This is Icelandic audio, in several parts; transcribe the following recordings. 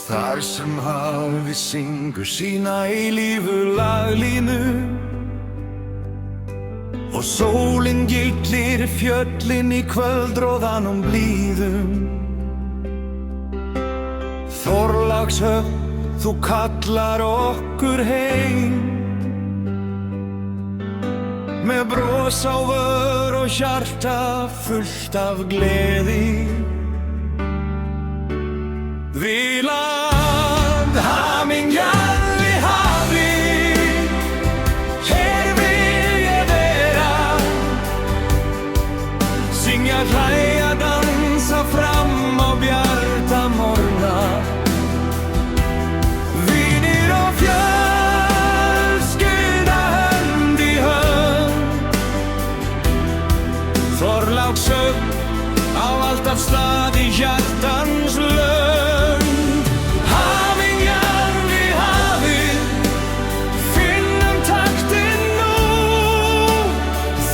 Þar sem hafið syngur sína eilífu laglínu og sólin gillir fjöllin í kvöldróðanum blíðum. Þorlákshöfn, þú kallar okkur heim með bros á vör og hjarta fullt af gleði. Við land hamingjan við hafið, hér vil ég vera, syngja, hlæja, dansa fram á bjarta morgna. Vinir og fjölskylda hönd í hönd, Þorlákshöfn á alltaf stað í hjartans lönd. Hamingjan við hafið, finnum taktinn nú,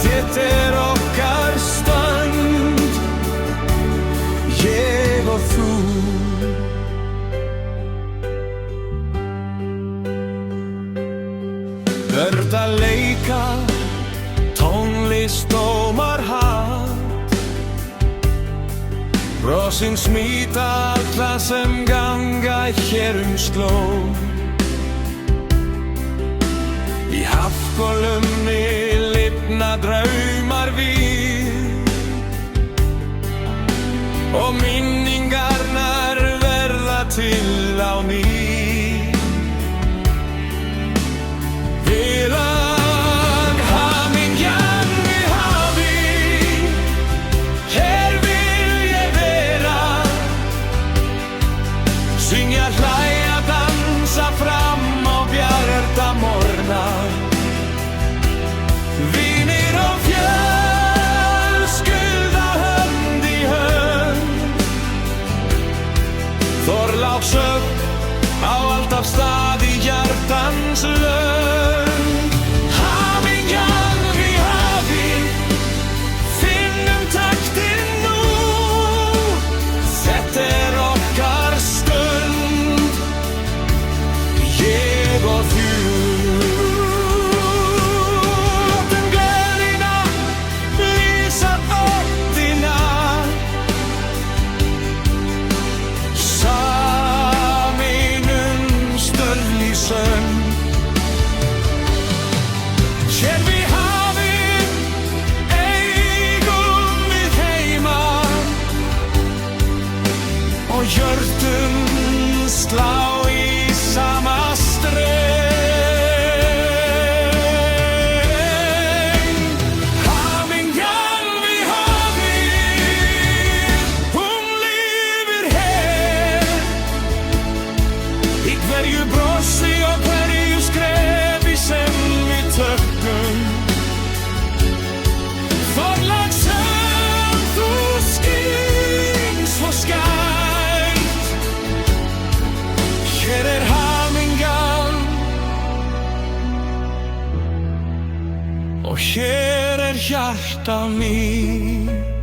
þetta okkar stönd, ég og þú. Börn að leika, tónlist dómar hatt, brosin smíta alla sem ganga hér slóð. Í hafgólfumni lifna draumar við og minningarnar verða til á ný. Við land hamingjan við hafið, hér vil ég vera, syngja, hlæja, dansa fram á bjarta morgna. Vinir og fjölskylda hönd í hönd, Þorlákshöfn á alltaf stað í hjartans lönd. Hamingjan við hafið, finnum taktinn nú, þetta okkar stund, ég og þú. Látum gleðina lýsa óttina, sameinumst öll í sönn. Hér við hafið eigum við heima og hjörtum slá í sama streng. Hamingjan við hafið, hún lifir hér, í hverju brosi og hverju skrefi sem við tökum. Þorlákshöfn, þú skín svo skært, hér hamingjan og hér hjarta mín.